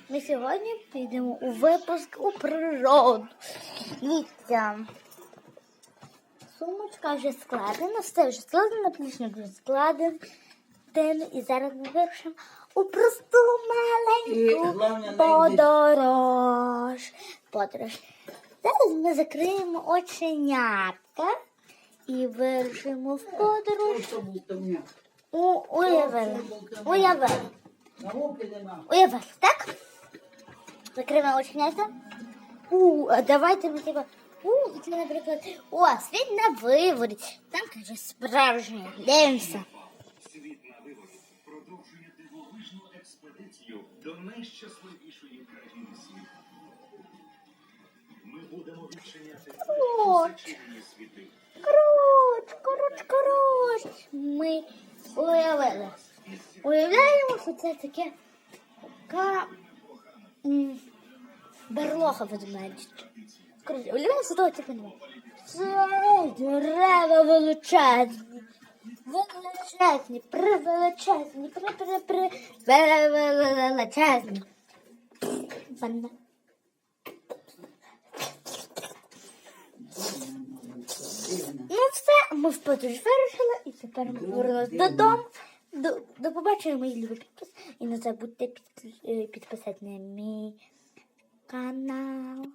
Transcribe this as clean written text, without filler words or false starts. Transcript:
Ми сьогодні підемо у випуск у природу. Дивіться. Сумочка вже складена, все вже складено, плічник вже складений. І зараз ми вирушимо у просту маленьку подорож. Зараз ми закриємо оченятка і вирушимо в подорож. Уявили, так? Закриємо оченятка. Давайте ми тебе. Наприклад, світ на виворі. Там, каже, справжнє. Дивимося. Світ на виворі продовжує дивовижну експедицію до найщасливішої країни світу. Ми будемо відчиняти зачинені світи. Коротше. Ми уявляємо, що це така берлога ведмедя. Уявляємо, що того типу немає. Це дерева величезні. Превеличезні. Ну все, ми в подорож вирішили і тепер ми повернулися додому. До побачення, мої любі підписи. І не забудьте підписати на мій канал.